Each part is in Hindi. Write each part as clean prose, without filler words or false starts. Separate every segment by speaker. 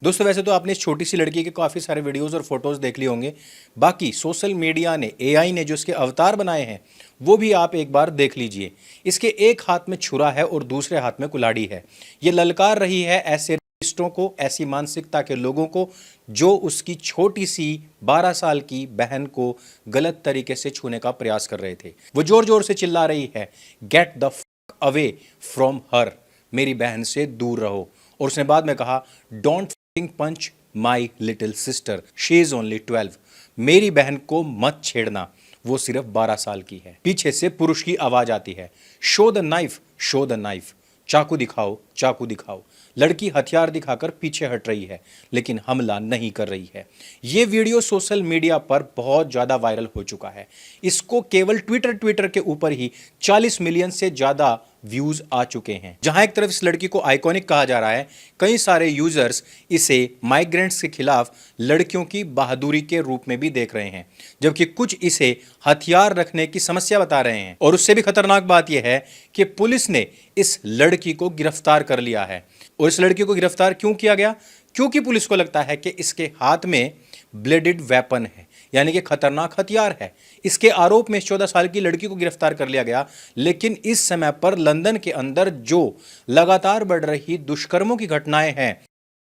Speaker 1: दोस्तों वैसे तो आपने इस छोटी सी लड़की के काफ़ी सारे वीडियोस और फोटोज देख लिए होंगे। बाकी सोशल मीडिया ने एआई ने जो इसके अवतार बनाए हैं वो भी आप एक बार देख लीजिए। इसके एक हाथ में छुरा है और दूसरे हाथ में कुल्हाड़ी है। ये ललकार रही है ऐसे रजिस्ट्रों को, ऐसी मानसिकता के लोगों को जो उसकी छोटी सी 12 साल की बहन को गलत तरीके से छूने का प्रयास कर रहे थे। वो जोर जोर से चिल्ला रही है, get the fuck away from her, मेरी बहन से दूर रहो। और उसने बाद में कहा, don't punch my little sister, she is only 12, मेरी बहन को मत छेड़ना, वो सिर्फ 12 साल की है। पीछे से पुरुष की आवाज आती है, show the knife, show the knife, चाकू दिखाओ, चाकू दिखाओ। लड़की हथियार दिखाकर पीछे हट रही है लेकिन हमला नहीं कर रही है। यह वीडियो सोशल मीडिया पर बहुत ज्यादा वायरल हो चुका है। इसको केवल ट्विटर के ऊपर ही 40 मिलियन से ज्यादा व्यूज आ चुके हैं। जहां एक तरफ इस लड़की को आइकॉनिक कहा जा रहा है, कई सारे यूजर्स इसे माइग्रेंट्स के खिलाफ लड़कियों की बहादुरी के रूप में भी देख रहे हैं, जबकि कुछ इसे हथियार रखने की समस्या बता रहे हैं। और उससे भी खतरनाक बात यह है कि पुलिस ने इस लड़की को गिरफ्तार कर लिया है। और इस लड़की को गिरफ्तार क्यों किया गया? क्योंकि पुलिस को लगता है कि इसके हाथ में ब्लेडेड वेपन है, यानी कि खतरनाक हथियार है। इसके आरोप में इस 14 साल की लड़की को गिरफ्तार कर लिया गया। लेकिन इस समय पर लंदन के अंदर जो लगातार बढ़ रही दुष्कर्मों की घटनाएं हैं,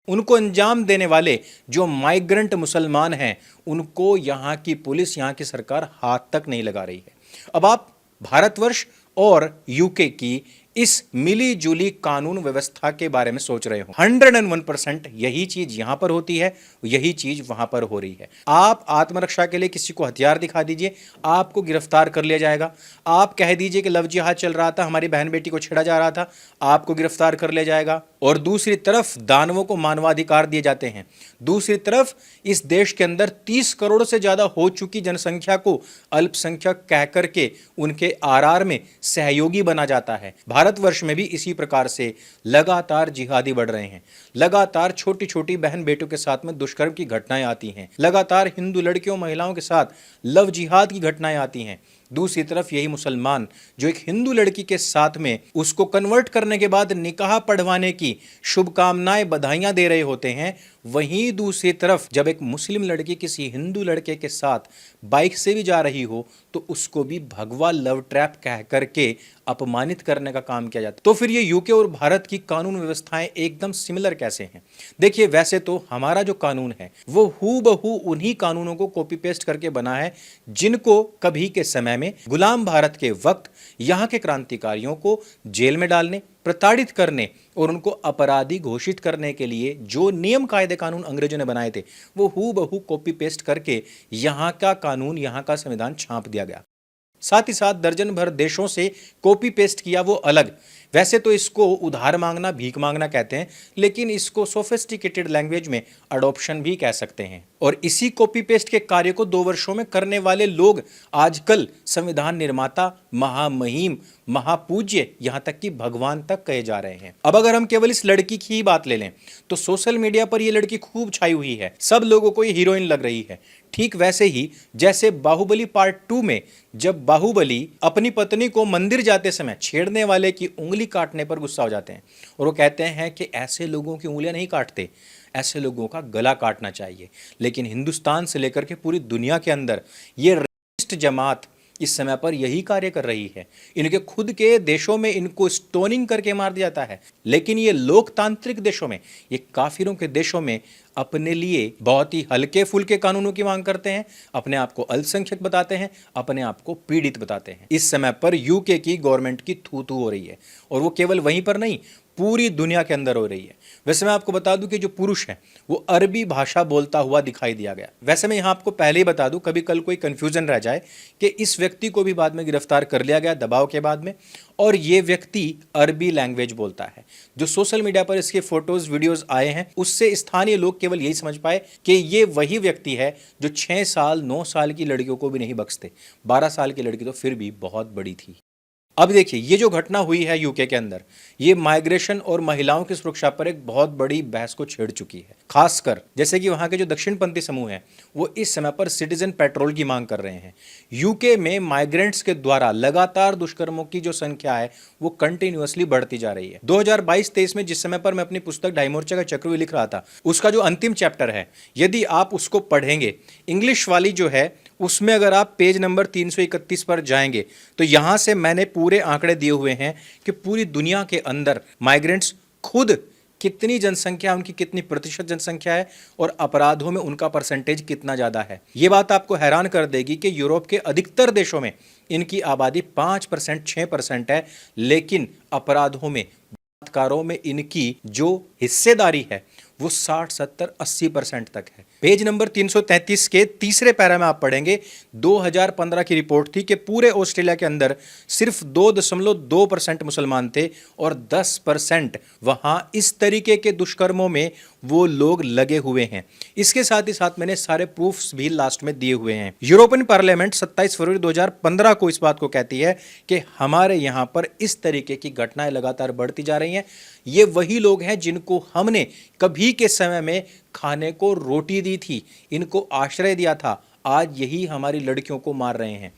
Speaker 1: उनको अंजाम देने वाले जो माइग्रेंट मुसलमान हैं, उनको यहां की पुलिस, यहां की सरकार हाथ तक नहीं लगा रही है। अब आप भारतवर्ष और यूके की इस मिली जुली कानून व्यवस्था के बारे में सोच रहे हो। 101% यही चीज यहां पर होती है, यही चीज वहां पर हो रही है। आप आत्मरक्षा के लिए किसी को हथियार दिखा दीजिए, आपको गिरफ्तार कर लिया जाएगा। आप कह दीजिए कि लव जिहाद चल रहा था, हमारी बहन बेटी को छेड़ा जा रहा था, आपको गिरफ्तार कर लिया जाएगा। और दूसरी तरफ दानवों को मानवाधिकार दिए जाते हैं। दूसरी तरफ इस देश के अंदर 30 करोड़ से ज्यादा हो चुकी जनसंख्या को अल्पसंख्यक कह करके उनके आरआर में सहयोगी बना जाता है। भारतवर्ष में भी इसी प्रकार से लगातार जिहादी बढ़ रहे हैं। लगातार छोटी छोटी बहन बेटों के साथ में दुष्कर्म की घटनाएं आती हैं। लगातार हिंदू लड़कियों महिलाओं के साथ लव जिहाद की घटनाएं आती हैं। दूसरी तरफ यही मुसलमान जो एक हिंदू लड़की के साथ में उसको कन्वर्ट करने के बाद निकाह पढ़वाने की शुभकामनाएं, बधाइयां दे रहे होते हैं, वहीं दूसरी तरफ जब एक मुस्लिम लड़की किसी हिंदू लड़के के साथ बाइक से भी जा रही हो तो उसको भी भगवा लव ट्रैप कह करके अपमानित करने का काम किया जाता है। तो फिर ये यूके और भारत की कानून व्यवस्थाएं एकदम सिमिलर कैसे हैं? देखिए, वैसे तो हमारा जो कानून है वो हूबहू उन्हीं कानूनों को कॉपी पेस्ट करके बना है जिनको कभी के समय में गुलाम भारत के वक्त यहां के क्रांतिकारियों को जेल में डालने, प्रताड़ित करने और उनको अपराधी घोषित करने के लिए जो नियम कायदे कानून अंग्रेजों ने बनाए थे, वो हूबहू कॉपी पेस्ट करके यहां का कानून, यहां का संविधान छाप दिया गया। साथ ही साथ दर्जन भर देशों से कॉपी पेस्ट किया, वो अलग। वैसे तो इसको उधार मांगना, भीख मांगना कहते हैं, लेकिन इसको सोफिस्टिकेटेड लैंग्वेज में अडॉप्शन भी कह सकते हैं। और इसी कॉपी पेस्ट के कार्य को 2 वर्षों में करने वाले लोग आजकल संविधान निर्माता, महामहिम, महापूज्य, यहां तक कि भगवान तक कहे जा रहे हैं। अब अगर हम केवल इस लड़की की ही बात ले लें तो सोशल मीडिया पर यह लड़की खूब छाई हुई है। सब लोगों को ये हीरोइन लग रही है। ठीक वैसे ही जैसे बाहुबली पार्ट 2 में जब बाहुबली अपनी पत्नी को मंदिर जाते समय छेड़ने वाले की उंगली काटने पर गुस्सा हो जाते हैं और वो कहते हैं कि ऐसे लोगों की उंगलियां नहीं काटते, ऐसे लोगों का गला काटना चाहिए। लेकिन हिंदुस्तान से लेकर के पूरी दुनिया के अंदर ये रेसिस्ट जमात इस समय पर यही कार्य कर रही है। इनके खुद के देशों में इनको स्टोनिंग करके मार दिया जाता है, लेकिन ये लोकतांत्रिक देशों में, ये काफिरों के देशों में अपने लिए बहुत ही हल्के फुल्के कानूनों की मांग करते हैं, अपने आप को अल्पसंख्यक बताते हैं, अपने आप को पीड़ित बताते हैं। इस समय पर यूके की गवर्नमेंट की थू थू हो रही है और वो केवल वहीं पर नहीं, पूरी दुनिया के अंदर हो रही है। वैसे मैं आपको बता दूं कि जो पुरुष है वो अरबी भाषा बोलता हुआ दिखाई दिया गया। वैसे मैं यहां आपको पहले ही बता दूं, कभी कल कोई कंफ्यूजन रह जाए, कि इस व्यक्ति को भी बाद में गिरफ्तार कर लिया गया दबाव के बाद में, और ये व्यक्ति अरबी लैंग्वेज बोलता है। जो सोशल मीडिया पर इसके फोटोज वीडियोज आए हैं उससे स्थानीय लोग केवल यही समझ पाए कि ये वही व्यक्ति है जो 6 साल 9 साल की लड़कियों को भी नहीं बख्शते। 12 साल की लड़की तो फिर भी बहुत बड़ी थी। अब देखिए, ये जो घटना हुई है यूके के अंदर, ये माइग्रेशन और महिलाओं की सुरक्षा पर एक बहुत बड़ी बहस को छेड़ चुकी है। खासकर जैसे कि वहाँ के जो दक्षिणपंथी समूह हैं, वो इस समय पर सिटीजन पेट्रोल की मांग कर रहे हैं। यूके में माइग्रेंट्स के द्वारा लगातार दुष्कर्मों की जो संख्या है, वो कंटिन्यूअसली बढ़ती जा रही है। 2022-23 में जिस समय पर मैं अपनी पुस्तक ढाई मोर्चा का चक्रव्यूह लिख रहा था, उसका जो अंतिम चैप्टर है, यदि आप उसको पढ़ेंगे, इंग्लिश वाली जो है, उसमें अगर आप पेज नंबर 331 पर जाएंगे तो यहां से मैंने पूरे आंकड़े दिए हुए हैं कि पूरी दुनिया के अंदर माइग्रेंट्स खुद कितनी जनसंख्या, उनकी कितनी प्रतिशत जनसंख्या है और अपराधों में उनका परसेंटेज कितना ज्यादा है। यह बात आपको हैरान कर देगी कि यूरोप के अधिकतर देशों में इनकी आबादी 5%, 6% है, लेकिन अपराधों में, बलात्कारों में इनकी जो हिस्सेदारी है वो 60, 70, 80% तक है। पेज नंबर 333 के तीसरे पैरा में आप पढ़ेंगे, 2015 की रिपोर्ट थी कि पूरे ऑस्ट्रेलिया के अंदर सिर्फ 2.2% मुसलमान थे और 10% वहां इस तरीके के दुष्कर्मों में वो लोग लगे हुए हैं। इसके साथ ही साथ मैंने सारे प्रूफ्स भी लास्ट में दिए हुए हैं। यूरोपियन पार्लियामेंट 27 फरवरी 2015 को इस बात को कहती है कि हमारे यहां पर इस तरीके की घटनाएं लगातार बढ़ती जा रही हैं। ये वही लोग हैं जिनको हमने कभी के समय में खाने को रोटी दी थी, इनको आश्रय दिया था, आज यही हमारी लड़कियों को मार रहे हैं।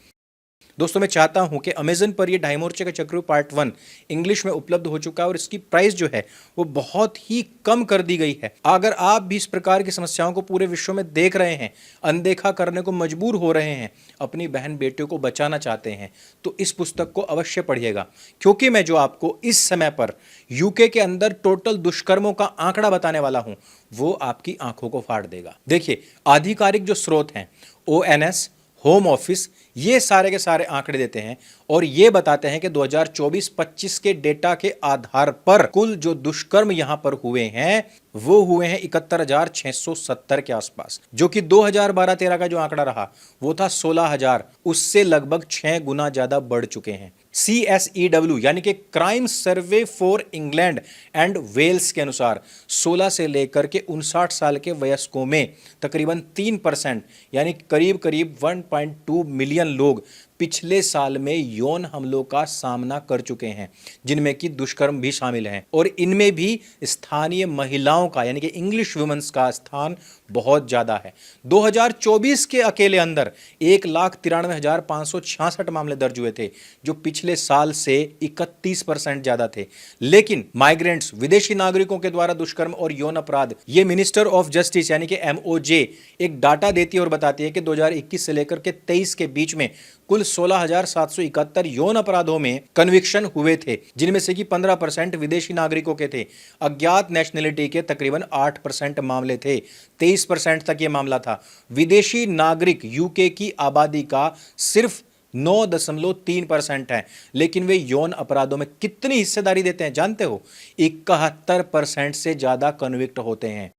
Speaker 1: दोस्तों, मैं चाहता हूं कि अमेजन पर ये ढाई मोर्चे का चक्रव्यूह पार्ट 1 इंग्लिश में उपलब्ध हो चुका है और इसकी प्राइस जो है वो बहुत ही कम कर दी गई है। अगर आप भी इस प्रकार की समस्याओं को पूरे विश्व में देख रहे हैं, अनदेखा करने को मजबूर हो रहे हैं, अपनी बहन बेटियों को बचाना चाहते हैं, तो इस पुस्तक को अवश्य पढ़िएगा, क्योंकि मैं जो आपको इस समय पर यूके के अंदर टोटल दुष्कर्मों का आंकड़ा बताने वाला हूं, वो आपकी आंखों को फाड़ देगा। देखिए, आधिकारिक जो स्रोत हैं, ONS, होम ऑफिस, ये सारे के सारे आंकड़े देते हैं और ये बताते हैं कि 2024-25 के डेटा के आधार पर कुल जो दुष्कर्म यहां पर हुए हैं वो हुए हैं 71,670 के आसपास, जो कि 2012-13 का जो आंकड़ा रहा वो था 16,000, उससे लगभग 6 गुना ज्यादा बढ़ चुके हैं। CSEW यानी कि crime survey for England and Wales के अनुसार 16 से लेकर के 59 साल के वयस्कों में तकरीबन 3% यानी करीब करीब 1.2 मिलियन लोग पिछले साल में यौन हमलों का सामना कर चुके हैं, जिनमें कि दुष्कर्म भी शामिल हैं और इनमें भी स्थानीय महिलाओं का यानी कि इंग्लिश वुमेन्स का स्थान बहुत ज्यादा है। 2024 के अकेले अंदर 1,93,566 मामले दर्ज हुए थे, जो पिछले साल से 31% ज्यादा थे। लेकिन माइग्रेंट्स, विदेशी नागरिकों के द्वारा दुष्कर्म और यौन अपराध, ये मिनिस्टर ऑफ जस्टिस यानी कि MOJ एक डाटा देती है और बताती है कि 2021 से लेकर के 23 के बीच में कुल 16,771 यौन अपराधों में कन्विक्शन हुए थे, जिनमें से कि 15% विदेशी नागरिकों के थे। अज्ञात नेशनलिटी के तकरीबन 8% मामले थे, 23% तक यह मामला था। विदेशी नागरिक यूके की आबादी का सिर्फ 9.3% है, लेकिन वे यौन अपराधों में कितनी हिस्सेदारी देते हैं जानते हो? 71% से ज्यादा कन्विक्ट होते हैं।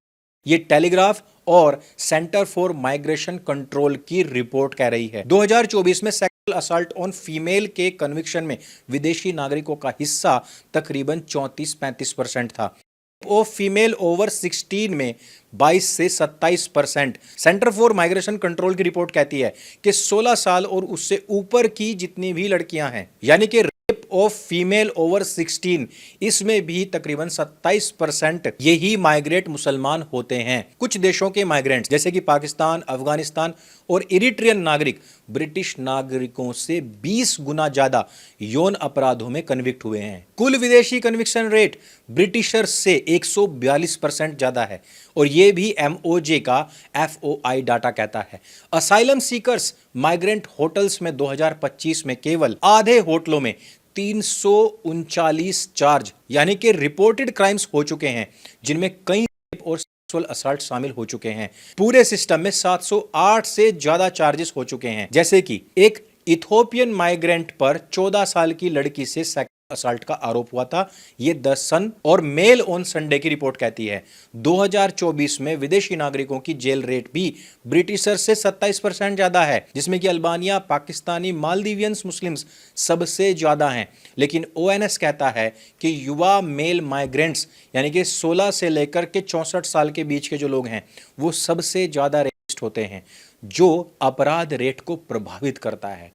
Speaker 1: ये टेलीग्राफ और सेंटर फॉर माइग्रेशन कंट्रोल की रिपोर्ट कह रही है। 2024 में सेक्सुअल असॉल्ट ऑन फीमेल के कन्विक्शन में विदेशी नागरिकों का हिस्सा तकरीबन 34-35% था। ऑफ फीमेल ओवर 16 में 22 से 27%। सेंटर फॉर माइग्रेशन कंट्रोल की रिपोर्ट कहती है कि 16 साल और उससे ऊपर की जितनी भी लड़कियां हैं, यानी कि ऑफ फीमेल ओवर 16, इसमें भी तकरीबन 27% यही माइग्रेट मुसलमान होते हैं। कुछ देशों के माइग्रेंट्स जैसे कि पाकिस्तान, अफगानिस्तान और इरिट्रियन नागरिक ब्रिटिश नागरिकों से 20 गुना ज्यादा यौन अपराधों में कन्विक्ट हुए हैं। कुल विदेशी कन्विक्शन रेट ब्रिटिशर से 142% ज्यादा है और यह भी MOJ का FOI डाटा कहता है। असाइलम सीकर्स माइग्रेंट होटल्स में 2025 में केवल आधे होटलों में 339 चार्ज यानी कि रिपोर्टेड क्राइम्स हो चुके हैं, जिनमें कई रेप और सेक्सुअल असॉल्ट शामिल हो चुके हैं। पूरे सिस्टम में 708 से ज्यादा चार्जेस हो चुके हैं, जैसे कि एक इथोपियन माइग्रेंट पर 14 साल की लड़की से असॉल्ट का आरोप हुआ था। ये द सन और मेल ऑन संडे की रिपोर्ट कहती है 2024 में विदेशी नागरिकों की जेल रेट भी ब्रिटिशर से 27% ज्यादा है, जिसमें कि अल्बानिया, पाकिस्तानी, मालदीवियंस, मुस्लिम्स सबसे ज्यादा हैं। लेकिन ONS कहता है कि युवा मेल माइग्रेंट्स यानी कि 16 से लेकर के 64 साल के बीच के जो लोग हैं वो सबसे ज्यादा रेपिस्ट होते हैं, जो अपराध रेट को प्रभावित करता है।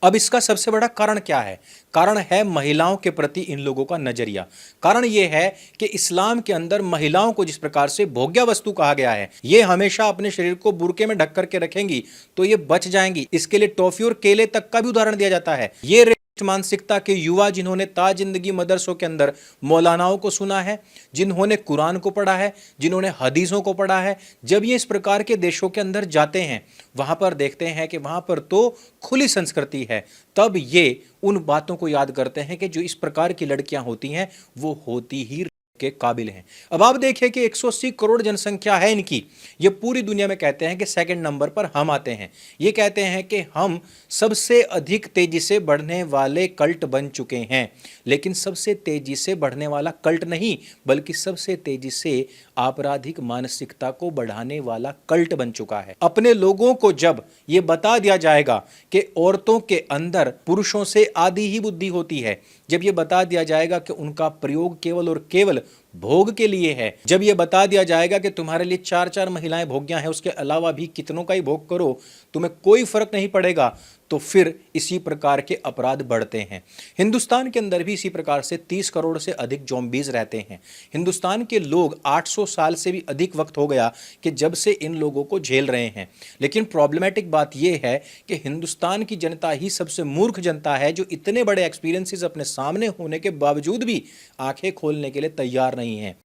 Speaker 1: अब इसका सबसे बड़ा कारण क्या है? कारण है महिलाओं के प्रति इन लोगों का नजरिया। कारण यह है कि इस्लाम के अंदर महिलाओं को जिस प्रकार से भोग्य वस्तु कहा गया है, ये हमेशा अपने शरीर को बुर्के में ढक करके रखेंगी तो ये बच जाएंगी। इसके लिए टॉफी और केले तक का भी उदाहरण दिया जाता है। ये मानसिकता के युवा जिन्होंने ताजिंदगी मदरसों के अंदर मौलानाओं को सुना है, जिन्होंने कुरान को पढ़ा है, जिन्होंने हदीसों को पढ़ा है, जब ये इस प्रकार के देशों के अंदर जाते हैं, वहां पर देखते हैं कि वहां पर तो खुली संस्कृति है, तब ये उन बातों को याद करते हैं कि जो इस प्रकार की लड़कियां होती हैं वो होती ही के काबिल हैं। अब आप देखिए कि 180 करोड़ जनसंख्या है इनकी। ये पूरी दुनिया में कहते हैं कि सेकंड नंबर पर हम आते हैं। ये कहते हैं कि हम सबसे अधिक तेजी से बढ़ने वाले कल्ट बन चुके हैं, लेकिन सबसे तेजी से बढ़ने वाला कल्ट नहीं, बल्कि सबसे तेजी से आपराधिक मानसिकता को बढ़ाने वाला कल्ट बन चुका है। अपने लोगों को जब ये बता दिया जाएगा कि औरतों के अंदर पुरुषों से आधी ही बुद्धि होती है, जब ये बता दिया जाएगा कि उनका प्रयोग केवल और केवल भोग के लिए है, जब ये बता दिया जाएगा कि तुम्हारे लिए 4-4 महिलाएं भोग्या हैं, उसके अलावा भी कितनों का ही भोग करो, तुम्हें कोई फर्क नहीं पड़ेगा, तो फिर इसी प्रकार के अपराध बढ़ते हैं। हिंदुस्तान के अंदर भी इसी प्रकार से 30 करोड़ से अधिक ज़ॉम्बीज रहते हैं। हिंदुस्तान के लोग 800 साल से भी अधिक वक्त हो गया कि जब से इन लोगों को झेल रहे हैं। लेकिन प्रॉब्लमेटिक बात यह है कि हिंदुस्तान की जनता ही सबसे मूर्ख जनता है, जो इतने बड़े एक्सपीरियंसेस अपने सामने होने के बावजूद भी आंखें खोलने के लिए तैयार नहीं है।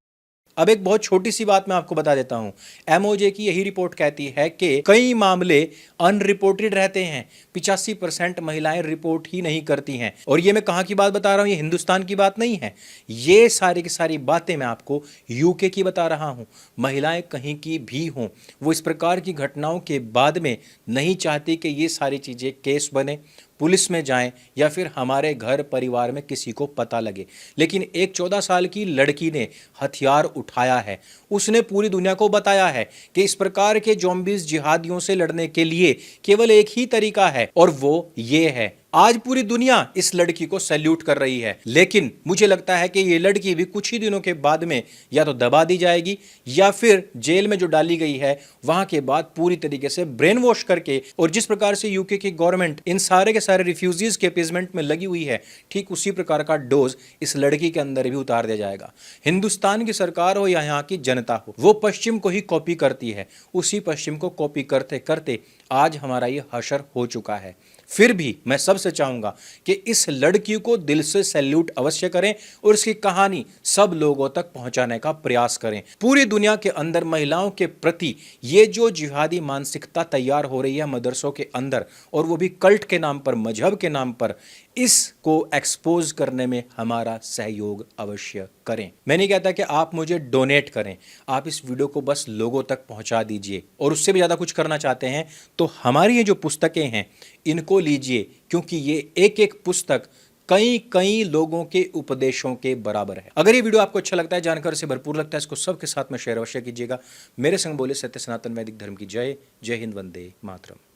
Speaker 1: अब एक बहुत छोटी सी बात मैं आपको बता देता हूं। एमओजे की यही रिपोर्ट कहती है कि कई मामले अनरिपोर्टेड रहते हैं। 85% महिलाएं रिपोर्ट ही नहीं करती हैं। और ये मैं कहां की बात बता रहा हूं, ये हिंदुस्तान की बात नहीं है। ये सारी की सारी बातें मैं आपको यूके की बता रहा हूं। महिलाएं कहीं की भी हों, वो इस प्रकार की घटनाओं के बाद में नहीं चाहती कि ये सारी चीजें केस बने, पुलिस में जाएं, या फिर हमारे घर परिवार में किसी को पता लगे। लेकिन एक 14 साल की लड़की ने हथियार उठाया है। उसने पूरी दुनिया को बताया है कि इस प्रकार के ज़ॉम्बीज़ जिहादियों से लड़ने के लिए केवल एक ही तरीका है, और वो ये है। आज पूरी दुनिया इस लड़की को सैल्यूट कर रही है, लेकिन मुझे लगता है कि ये लड़की भी कुछ ही दिनों के बाद में या तो दबा दी जाएगी, या फिर जेल में जो डाली गई है वहां के बाद पूरी तरीके से ब्रेन वॉश करके, और जिस प्रकार से यूके की गवर्नमेंट इन सारे के सारे रिफ्यूजीज के अपीसमेंट में लगी हुई है, ठीक उसी प्रकार का डोज इस लड़की के अंदर भी उतार दिया जाएगा। हिंदुस्तान की सरकार हो या यहाँ की जनता हो, वो पश्चिम को ही कॉपी करती है। उसी पश्चिम को कॉपी करते करते आज हमारा ये हशर हो चुका है। फिर भी मैं सबसे चाहूंगा कि इस लड़की को दिल से सैल्यूट अवश्य करें और इसकी कहानी सब लोगों तक पहुंचाने का प्रयास करें। पूरी दुनिया के अंदर महिलाओं के प्रति ये जो जिहादी मानसिकता तैयार हो रही है मदरसों के अंदर, और वो भी कल्ट के नाम पर, मजहब के नाम पर, इसको एक्सपोज करने में हमारा सहयोग अवश्य करें। मैं नहीं कहता कि आप मुझे डोनेट करें, आप इस वीडियो को बस लोगों तक पहुंचा दीजिए। और उससे भी ज़्यादा कुछ करना चाहते हैं तो हमारी ये जो पुस्तकें हैं इनको लीजिए, क्योंकि ये एक एक पुस्तक कई कई लोगों के उपदेशों के बराबर है। अगर ये वीडियो आपको अच्छा लगता है, जानकारी से भरपूर लगता है, इसको सबके साथ में शेयर अवश्य कीजिएगा। मेरे संग बोले सत्य सनातन वैदिक धर्म की जय। जय हिंद, वंदे मातरम।